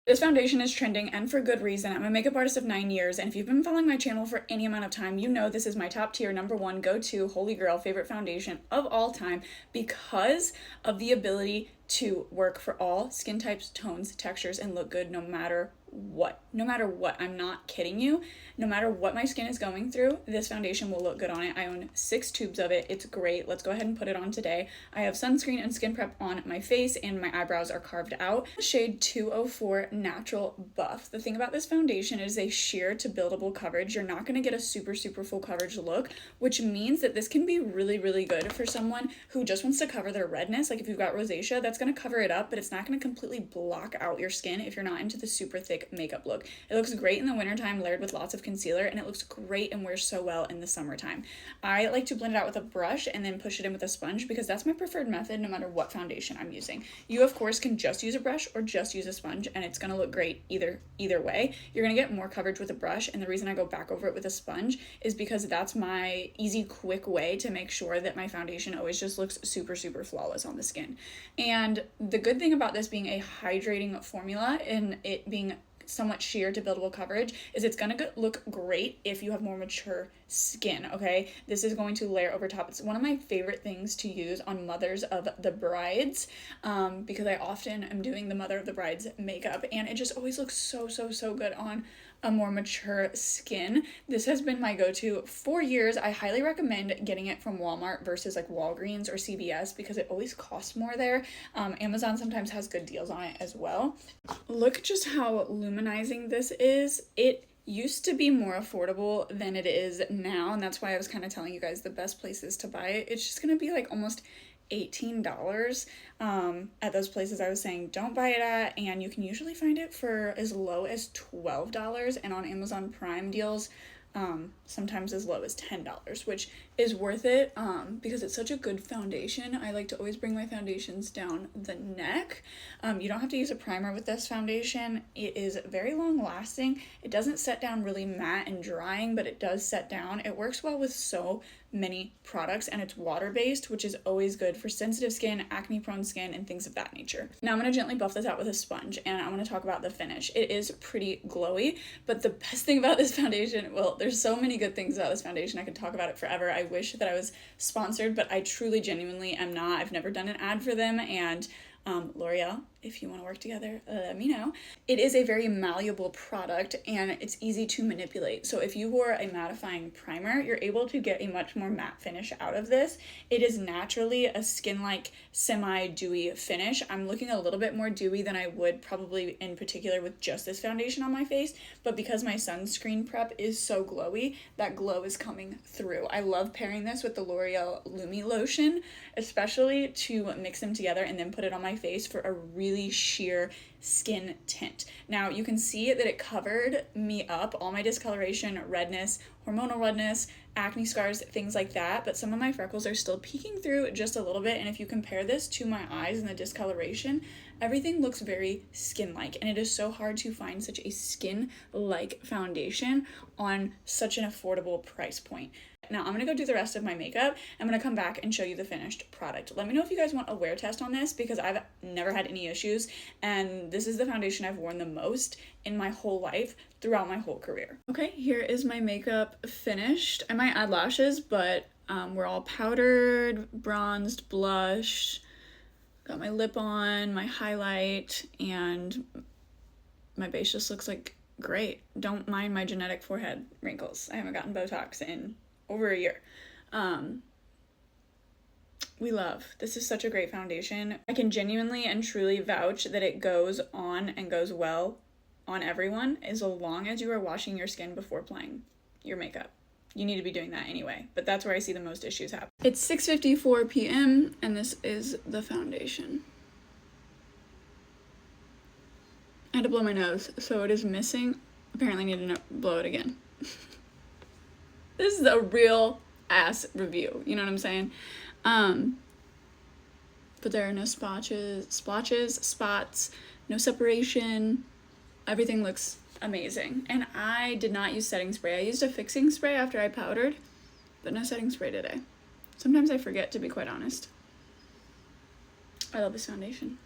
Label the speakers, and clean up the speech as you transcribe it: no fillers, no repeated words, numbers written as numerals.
Speaker 1: This foundation is trending, and for good reason. I'm a makeup artist of 9 years, and if you've been following my channel for any amount of time, you know this is my top tier, number one, go-to, holy grail, favorite foundation of all time because of the ability to work for all skin types, tones, textures, and look good no matter what. No matter what. I'm not kidding you. No matter what my skin is going through, this foundation will look good on it. I own 6 tubes of it. It's great. Let's go ahead and put it on today. I have sunscreen and skin prep on my face, and my eyebrows are carved out. Shade 204 Natural Buff. The thing about this foundation is a sheer to buildable coverage. You're not going to get a super full coverage look, which means that this can be really good for someone who just wants to cover their redness. Like if you've got rosacea, that's going to cover it up, but it's not going to completely block out your skin if you're not into the super thick makeup look. It looks great in the wintertime layered with lots of concealer, and it looks great and wears so well in the summertime. I like to blend it out with a brush and then push it in with a sponge because that's my preferred method no matter what foundation I'm using. You of course can just use a brush or just use a sponge, and it's going to look great either way. You're going to get more coverage with a brush, and the reason I go back over it with a sponge is because that's my easy quick way to make sure that my foundation always just looks super flawless on the skin. And the good thing about this being a hydrating formula and it being somewhat sheer to buildable coverage is it's gonna look great if you have more mature skin. Okay, this is going to layer over top. It's one of my favorite things to use on mothers of the brides because I often am doing the mother of the bride's makeup, and it just always looks so good on a more mature skin. This has been my go-to for years. I highly recommend getting it from Walmart versus like Walgreens or CVS because it always costs more there. Amazon sometimes has good deals on it as well. Look just how luminizing this is. It used to be more affordable than it is now, and that's why I was kind of telling you guys the best places to buy it. It's just gonna be like almost $18 at those places I was saying don't buy it at, and you can usually find it for as low as $12, and on Amazon Prime deals sometimes as low as $10, which is worth it because it's such a good foundation. I like to always bring my foundations down the neck. You don't have to use a primer with this foundation. It is very long lasting. It doesn't set down really matte and drying, but it does set down. It works well with so many products, and it's water-based, which is always good for sensitive skin, acne-prone skin, and things of that nature. Now I'm going to gently buff this out with a sponge, and I want to talk about the finish. It is pretty glowy, but the best thing about this foundation, well, there's so many good things about this foundation. I could talk about it forever. I wish that I was sponsored, but I truly, genuinely am not. I've never done an ad for them, and L'Oreal, if you want to work together, let me know. It is a very malleable product, and it's easy to manipulate. So if you wore a mattifying primer, you're able to get a much more matte finish out of this. It is naturally a skin-like semi-dewy finish. I'm looking a little bit more dewy than I would probably in particular with just this foundation on my face, but because my sunscreen prep is so glowy, that glow is coming through. I love pairing this with the L'Oreal Lumi Lotion, especially to mix them together and then put it on my face for a really sheer skin tint. Now you can see that it covered me up, all my discoloration, redness, hormonal redness, acne scars, things like that, but some of my freckles are still peeking through just a little bit, and if you compare this to my eyes and the discoloration, everything looks very skin-like, and it is so hard to find such a skin-like foundation on such an affordable price point. Now I'm gonna go do the rest of my makeup. I'm gonna come back and show you the finished product. Let me know if you guys want a wear test on this because I've never had any issues, and this is the foundation I've worn the most in my whole life throughout my whole career. Okay, here is my makeup finished. I might add lashes, but we're all powdered, bronzed, blushed. Got my lip on, my highlight, and my base just looks like great. Don't mind my genetic forehead wrinkles. I haven't gotten Botox in over a year. We love. This is such a great foundation. I can genuinely and truly vouch that it goes on and goes well on everyone as long as you are washing your skin before applying your makeup. You need to be doing that anyway, but that's where I see the most issues happen. It's 6:54 p.m. and this is the foundation. I had to blow my nose, so it is missing. Apparently need to blow it again. This is a real ass review, you know what I'm saying? But there are no splotches, spots, no separation. Everything looks amazing. And I did not use setting spray. I used a fixing spray after I powdered, but no setting spray today. Sometimes I forget, to be quite honest. I love this foundation.